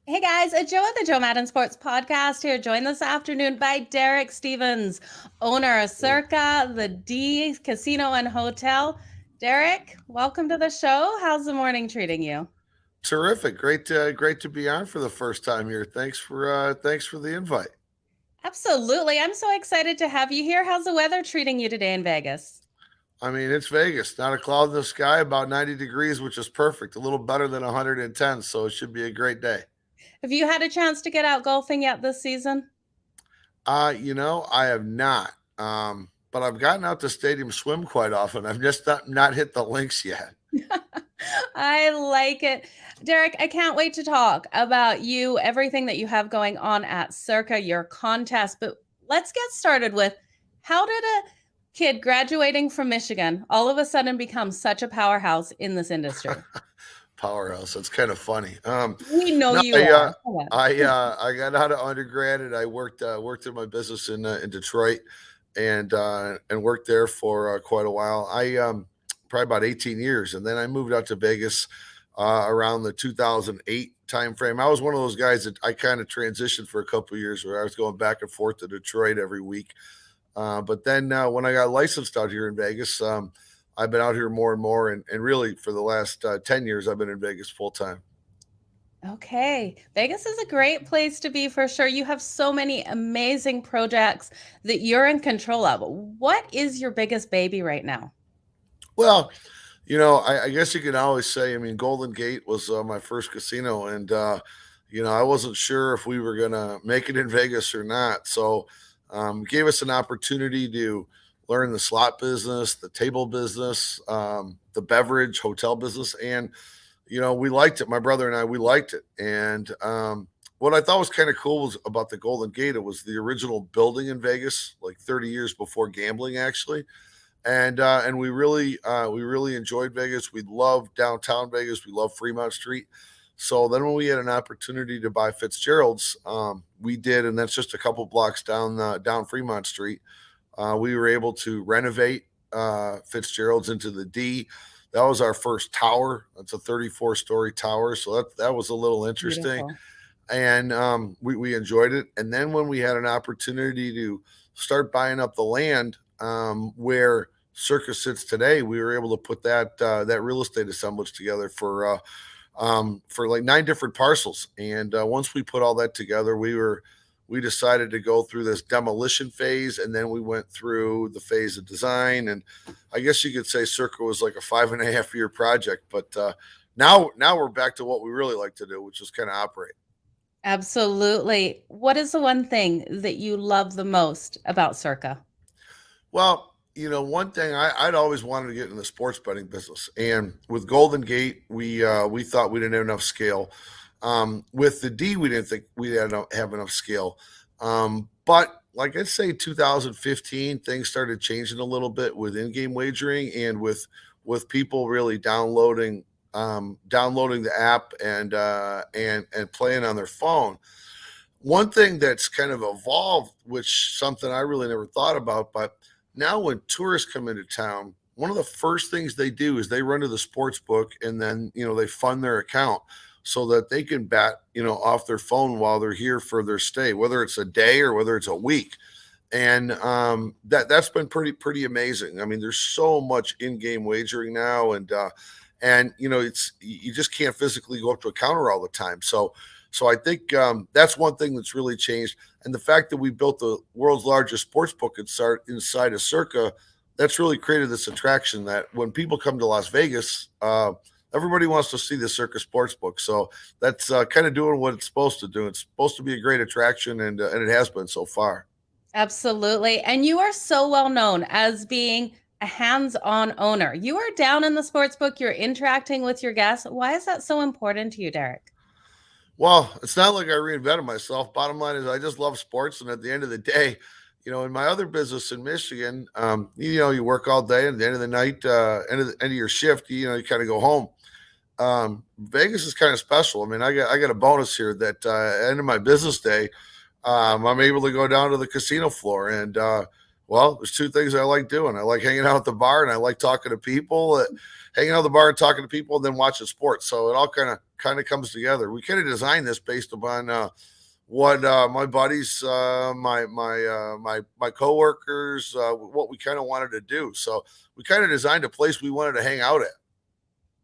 Hey guys, a Joe at the Joe Madden Sports Podcast here, joined this afternoon by Derek Stevens, owner of Circa, the D Casino and Hotel. Derek, welcome to the show. How's the morning treating you? Terrific. Great to be on for the first time here. Thanks for the invite. Absolutely. I'm so excited to have you here. How's the weather treating you today in Vegas? I mean, it's Vegas, not a cloud in the sky, about 90 degrees, which is perfect. A little better than 110, so it should be a great day. Have you had a chance to get out golfing yet this season? I have not. But I've gotten out to stadium swim quite often. I've just not hit the links yet. I like it. Derek, I can't wait to talk about you, everything that you have going on at Circa, your contest. But let's get started with how did a kid graduating from Michigan all of a sudden become such a powerhouse in this industry? Powerhouse. That's kind of funny. We know No, you are. Come on. I got out of undergrad and I worked in my business in Detroit and worked there for quite a while. I probably about 18 years, and then I moved out to Vegas around the 2008 time frame. I was one of those guys that I kind of transitioned for a couple of years where I was going back and forth to Detroit every week. But then when I got licensed out here in Vegas, I've been out here more and more, and really for the last 10 years, I've been in Vegas full time. Okay. Vegas is a great place to be for sure. You have so many amazing projects that you're in control of. What is your biggest baby right now? Well, I guess you can always say, I mean, Golden Gate was my first casino, and I wasn't sure if we were gonna make it in Vegas or not. So, gave us an opportunity to learn the slot business, the table business, the beverage hotel business, and we liked it. My brother and I, we liked it, and what I thought was kind of cool was about the Golden Gate. It was the original building in Vegas, like 30 years before gambling, actually, and we really enjoyed Vegas. We loved downtown Vegas. We loved Fremont Street. So then when we had an opportunity to buy Fitzgerald's, we did, and that's just a couple blocks down Fremont Street. We were able to renovate Fitzgerald's into the D. That was our first tower. That's a 34-story tower, so that was a little interesting, Beautiful. and we enjoyed it. And then when we had an opportunity to start buying up the land where Circus sits today, we were able to put that real estate assemblage together for like 9 different parcels. And once we put all that together, we decided to go through this demolition phase, and then we went through the phase of design. And I guess you could say Circa was like a 5.5 year project, but now we're back to what we really like to do, which is kind of operate. Absolutely. What is the one thing that you love the most about Circa? Well, one thing I'd always wanted to get in the sports betting business, and with Golden Gate, we thought we didn't have enough scale. With the D, we didn't think we had have enough scale. But like I'd say, 2015, things started changing a little bit with in-game wagering and with people really downloading the app and playing on their phone. One thing that's kind of evolved, which something I really never thought about, but now when tourists come into town, one of the first things they do is they run to the sports book, and then they fund their account so that they can bet off their phone while they're here for their stay, whether it's a day or whether it's a week. And that's been pretty amazing. I mean, there's so much in-game wagering now, and it's you just can't physically go up to a counter all the time. So I think that's one thing that's really changed, and the fact that we built the world's largest sports book inside of Circa, that's really created this attraction that when people come to Las Vegas, everybody wants to see the Circa sports book. So that's kind of doing what it's supposed to do. It's supposed to be a great attraction, and it has been so far. Absolutely. And you are so well known as being a hands-on owner. You are down in the sports book, you're interacting with your guests. Why is that so important to you, Derek? Well, it's not like I reinvented myself. Bottom line is, I just love sports, and at the end of the day, in my other business in Michigan, you work all day, and at the end of the night, end of your shift, you kind of go home. Vegas is kind of special. I mean, I got a bonus here that end of my business day, I'm able to go down to the casino floor, and well, there's two things I like doing. I like hanging out at the bar, and I like talking to people. Hanging out at the bar and talking to people, and then watching sports. So it all kind of comes together. We kind of designed this based upon what my buddies, my coworkers, what we kind of wanted to do. So we kind of designed a place we wanted to hang out at.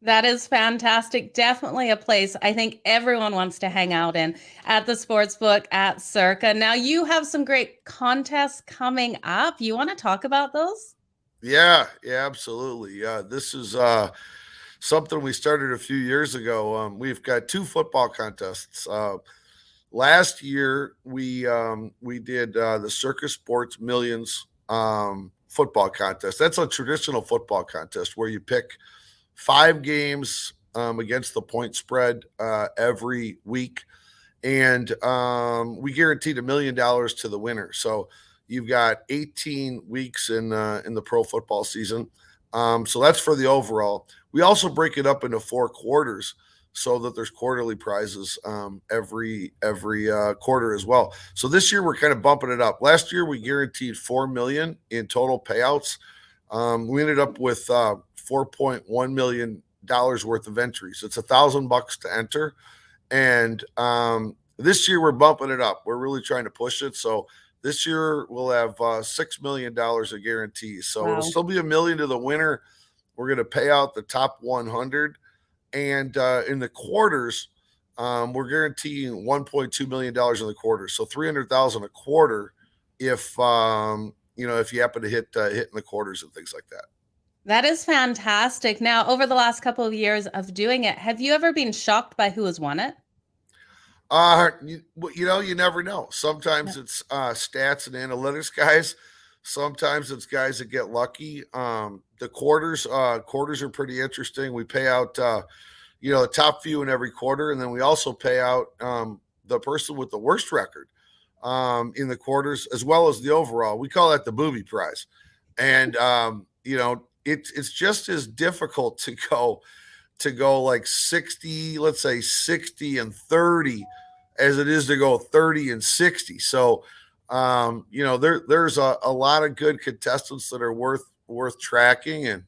That is fantastic. Definitely a place I think everyone wants to hang out in at the Sportsbook at Circa. Now, you have some great contests coming up. You want to talk about those? Yeah, yeah, absolutely. Yeah, this is something we started a few years ago. We've got two football contests. Last year we did the Circus Sports Millions football contest. That's a traditional football contest where you pick 5 games against the point spread every week, and we guaranteed $1 million to the winner. So you've got 18 weeks in the pro football season. So that's for the overall. We also break it up into 4 quarters so that there's quarterly prizes every quarter as well. So this year we're kind of bumping it up. Last year we guaranteed $4 million in total payouts. We ended up with $4.1 million worth of entries. It's $1,000 to enter, and this year we're bumping it up. We're really trying to push it. So this year we'll have $6 million of guarantees. So Wow. it'll still be $1 million to the winner. We're going to pay out the top 100, and in the quarters, we're guaranteeing $1.2 million in the quarter. So $300,000 a quarter if if you happen to hit in the quarters and things like that. That is fantastic. Now, over the last couple of years of doing it, have you ever been shocked by who has won it? You never know. Sometimes it's stats and analytics guys. Sometimes it's guys that get lucky. The quarters are pretty interesting. We pay out, the top few in every quarter, and then we also pay out the person with the worst record in the quarters as well as the overall. We call that the booby prize, and it's just as difficult to go like 60, let's say 60 and 30 as it is to go 30 and 60. So, there's a lot of good contestants that are worth tracking and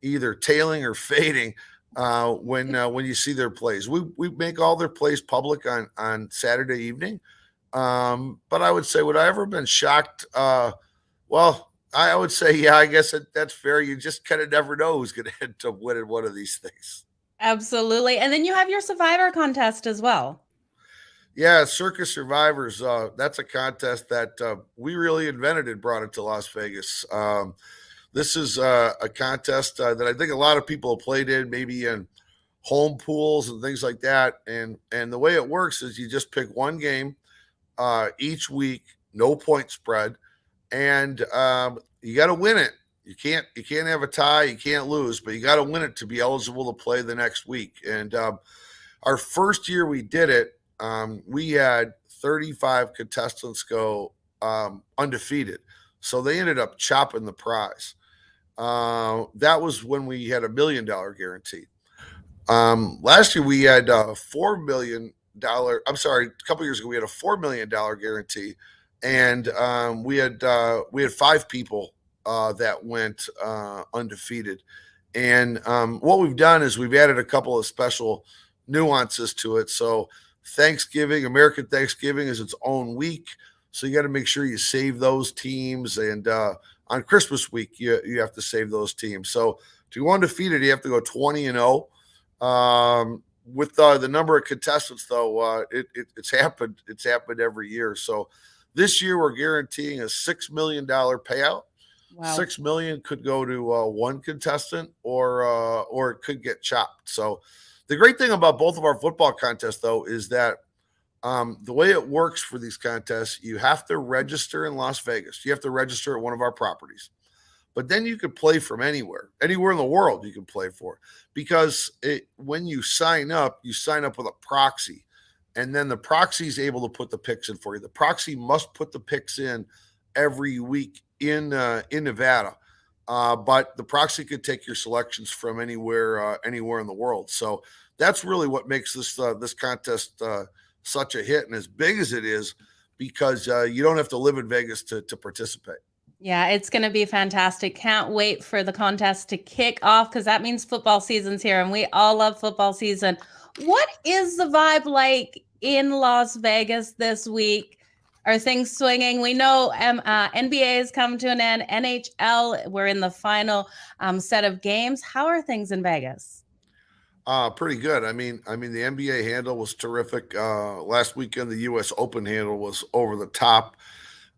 either tailing or fading when you see their plays. We make all their plays public on Saturday evening. But I would say, would I ever been shocked? Well, I would say, yeah, I guess that's fair. You just kind of never know who's going to end up winning one of these things. Absolutely. And then you have your Survivor contest as well. Yeah, Circus Survivors. That's a contest that we really invented and brought it to Las Vegas. This is a contest that I think a lot of people have played in, maybe in home pools and things like that. And the way it works is you just pick one game each week, no point spread, and you got to win it. You can't have a tie, you can't lose, but you got to win it to be eligible to play the next week. And our first year we did it, we had 35 contestants go undefeated. So they ended up chopping the prize. That was when we had $1 million guarantee. Last year we had $4 million. I'm sorry, a couple years ago we had a $4 million guarantee, and we had 5 people that went undefeated. And what we've done is we've added a couple of special nuances to it. So American Thanksgiving is its own week. So you got to make sure you save those teams. And on Christmas week, you have to save those teams. So to go undefeated, you have to go 20-0. With the number of contestants, though, it's happened. It's happened every year. So this year we're guaranteeing a $6 million payout. Wow. $6 million could go to one contestant, or it could get chopped. So the great thing about both of our football contests, though, is that the way it works for these contests, you have to register in Las Vegas. You have to register at one of our properties. But then you could play from anywhere in the world you can play for, because when you sign up with a proxy, and then the proxy is able to put the picks in for you. The proxy must put the picks in every week in Nevada. But the proxy could take your selections from anywhere in the world. So that's really what makes this contest such a hit and as big as it is, because you don't have to live in Vegas to participate. Yeah, it's going to be fantastic. Can't wait for the contest to kick off because that means football season's here and we all love football season. What is the vibe like in Las Vegas this week? Are things swinging? We know NBA has come to an end. NHL, we're in the final set of games. How are things in Vegas? Pretty good. I mean, the NBA handle was terrific. Last weekend, the U.S. Open handle was over the top.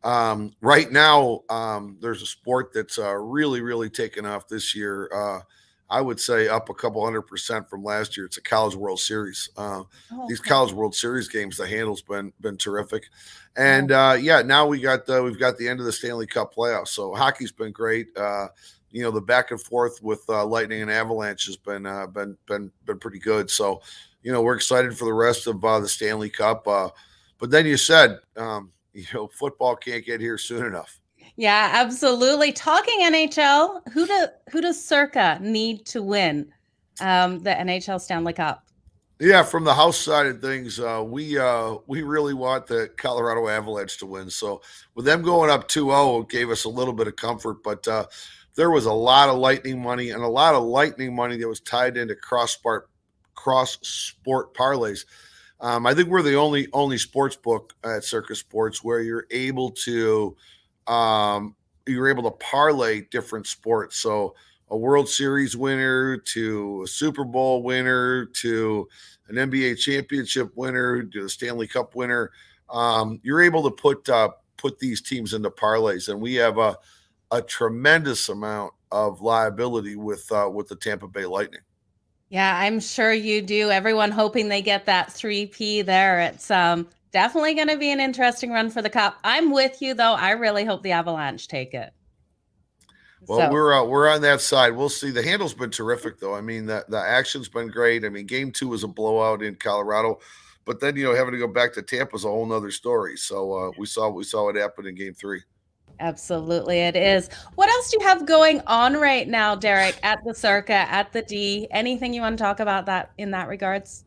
Right now, there's a sport that's really, really taken off this year. I would say up a couple 100% from last year. It's a College World Series. Oh, These okay. College World Series games, the handle's been terrific, Oh, and yeah, now we've got the end of the Stanley Cup playoffs. So hockey's been great. The back and forth with Lightning and Avalanche has been pretty good. So, we're excited for the rest of the Stanley Cup. But then you said, football can't get here soon enough. yeah, absolutely. Talking NHL, who does Circa need to win the NHL Stanley Cup? Yeah, from the house side of things, we really want the Colorado Avalanche to win. So with them going up 2-0, it gave us a little bit of comfort. But there was a lot of Lightning money and a lot of Lightning money that was tied into cross sport parlays. I think we're the only sports book at Circa Sports where um, you're able to parlay different sports. So a World Series winner to a Super Bowl winner to an NBA championship winner to a Stanley Cup winner. You're able to put these teams into parlays, and we have a tremendous amount of liability with the Tampa Bay Lightning. Yeah, I'm sure you do. Everyone hoping they get that 3P there. It's definitely going to be an interesting run for the Cup. I'm with you though. I really hope the Avalanche take it. Well, So, we're on that side. We'll see. The handle's been terrific, though. I mean, the action's been great. I mean, Game 2 was a blowout in Colorado, but then having to go back to Tampa is a whole nother story. So we saw what happened in Game 3. absolutely it is. What else do you have going on right now, Derek, at the Circa, at the D? Anything you want to talk about that in that regards?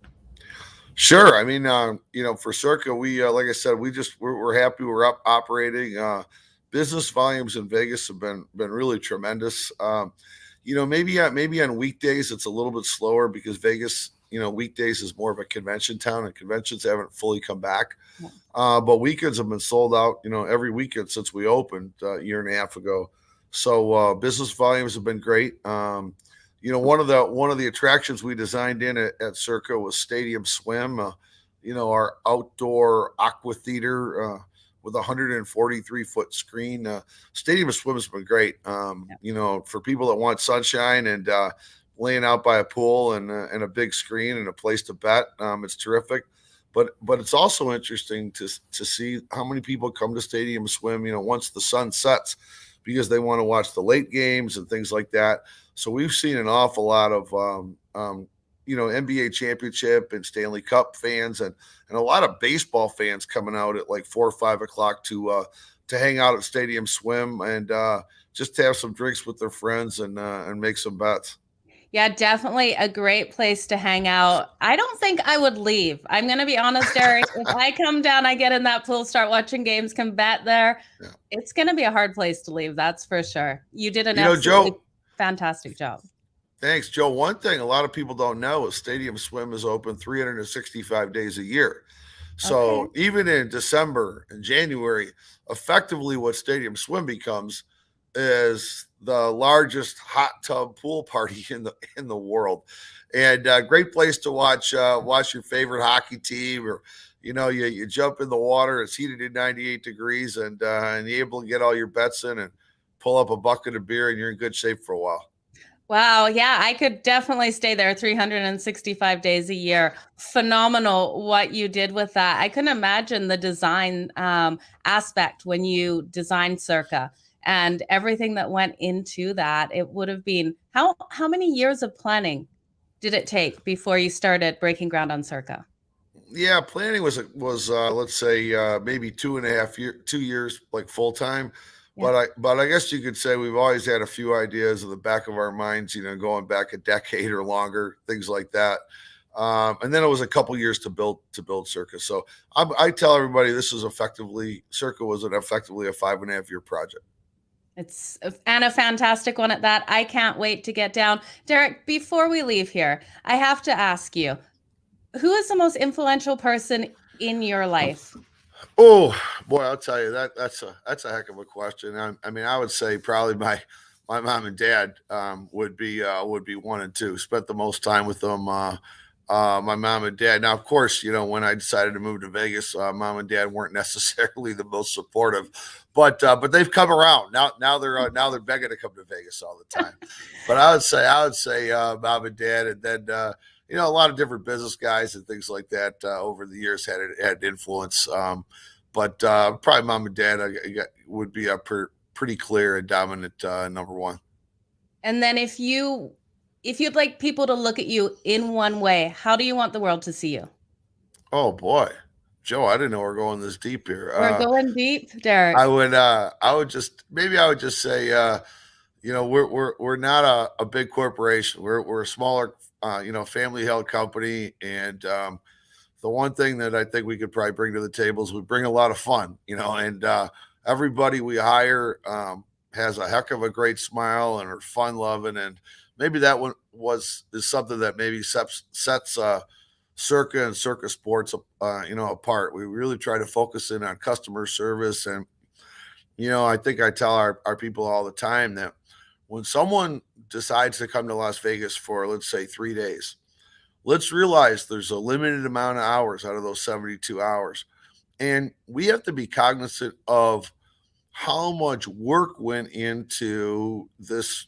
Sure. I mean, for Circa, we like I said, we're happy we're up operating. Business volumes in Vegas have been really tremendous. Maybe on weekdays it's a little bit slower because Vegas, weekdays is more of a convention town, and conventions haven't fully come back. Yeah. But weekends have been sold out, every weekend since we opened a year and a half ago. So business volumes have been great. One of the attractions we designed at Circa was Stadium Swim. Our outdoor aqua theater with a 143-foot screen. Stadium Swim has been great. For people that want sunshine and laying out by a pool and a big screen and a place to bet, it's terrific. But it's also interesting to see how many people come to Stadium Swim, once the sun sets, because they want to watch the late games and things like that. So we've seen an awful lot of NBA championship and Stanley Cup fans and a lot of baseball fans coming out at like 4 or 5 o'clock to hang out at Stadium Swim and just have some drinks with their friends and make some bets. Yeah, definitely a great place to hang out. I don't think I would leave. I'm going to be honest, Derek. If I come down, I get in that pool, start watching games, can bet there. Yeah. It's going to be a hard place to leave. That's for sure. You did an absolutely Joe, fantastic job. thanks, Joe. One thing a lot of people don't know is Stadium Swim is open 365 days a year. Okay. So even in December and January, effectively what Stadium Swim becomes is the largest hot tub pool party in the world, and great place to watch your favorite hockey team, or you jump in the water. It's heated at 98 degrees, and you're able to get all your bets in and pull up a bucket of beer, and you're in good shape for a while. Wow. Yeah, I could definitely stay there 365 days a year. Phenomenal what you did with that. I couldn't imagine the design aspect when you designed Circa and everything that went into that. It would have been how many years of planning did it take before you started breaking ground on Circa? Yeah, planning was let's say maybe 2.5 2 years like full time. Yeah. But I guess you could say we've always had a few ideas in the back of our minds, going back a decade or longer, things like that. And then it was a couple years to build Circa. So I tell everybody this is effectively Circa was effectively a 5.5 year project. And a fantastic one at that. I can't wait to get down. Derek, before we leave here, I have to ask you, who is the most influential person in your life? Oh boy, I'll tell you that's a heck of a question. I mean, I would say probably my mom and dad would be one and two. Spent the most time with them. My mom and dad. Now, of course, when I decided to move to Vegas, mom and dad weren't necessarily the most supportive, but they've come around. Now they're begging to come to Vegas all the time. But I would say mom and dad, and then a lot of different business guys and things like that over the years had influence. But probably mom and dad would be a pretty clear and dominant number one. And then if you'd like people to look at you in one way, how do you want the world to see you? Oh boy, Joe, I didn't know we're going this deep here. We're going deep, Derek. I would just say, we're not a big corporation. We're a smaller, family held company, and the one thing that I think we could probably bring to the table is we bring a lot of fun, and everybody we hire has a heck of a great smile and are fun loving, and maybe that one is something that maybe sets Circa and Circa Sports, apart. We really try to focus in on customer service, and I think I tell our people all the time that when someone decides to come to Las Vegas for, let's say, 3 days, let's realize there's a limited amount of hours out of those 72 hours. And we have to be cognizant of how much work went into this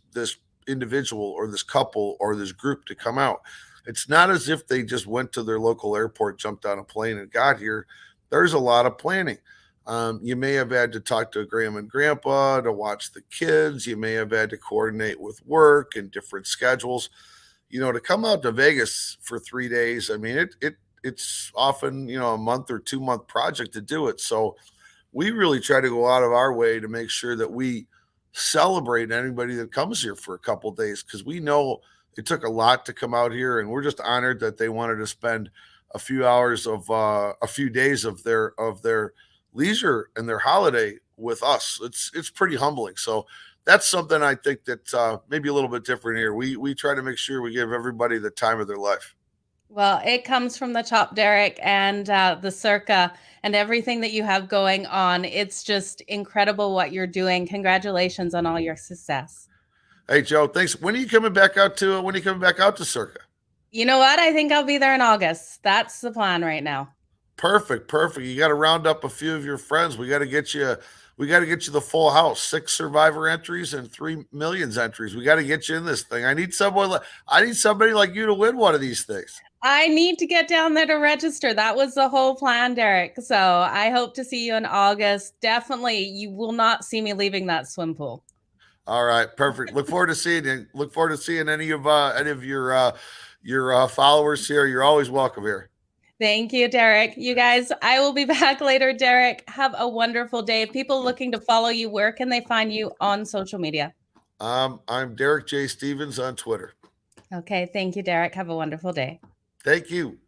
individual or this couple or this group to come out. It's not as if they just went to their local airport, jumped on a plane, and got here. There's a lot of planning. You may have had to talk to grandma and grandpa to watch the kids. You may have had to coordinate with work and different schedules. To come out to Vegas for 3 days, I mean, it's often, a month or 2 month project to do it. So we really try to go out of our way to make sure that we celebrate anybody that comes here for a couple of days, because we know it took a lot to come out here, and we're just honored that they wanted to spend a few hours of a few days of their leisure and their holiday with us. It's pretty humbling. So that's something I think that maybe a little bit different here. We try to make sure we give everybody the time of their life. Well, it comes from the top, Derek, and the Circa and everything that you have going on. It's just incredible what you're doing. Congratulations on all your success. Hey Joe, thanks. When are you coming back out to Circa? You know what? I think I'll be there in August. That's the plan right now. Perfect. You got to round up a few of your friends. We got to get you the full house. 6 Survivor entries and 3 Millions entries. We got to get you in this thing. I need somebody like you to win one of these things. I need to get down there to register. That was the whole plan, Derek. So I hope to see you in August. Definitely, you will not see me leaving that swim pool. All right, perfect. Look forward to seeing you. Look forward to seeing any of your followers here. You're always welcome here. Thank you, Derek. You guys, I will be back later. Derek, have a wonderful day. If people looking to follow you, where can they find you on social media? I'm Derek J. Stevens on Twitter. Okay, thank you, Derek. Have a wonderful day. Thank you.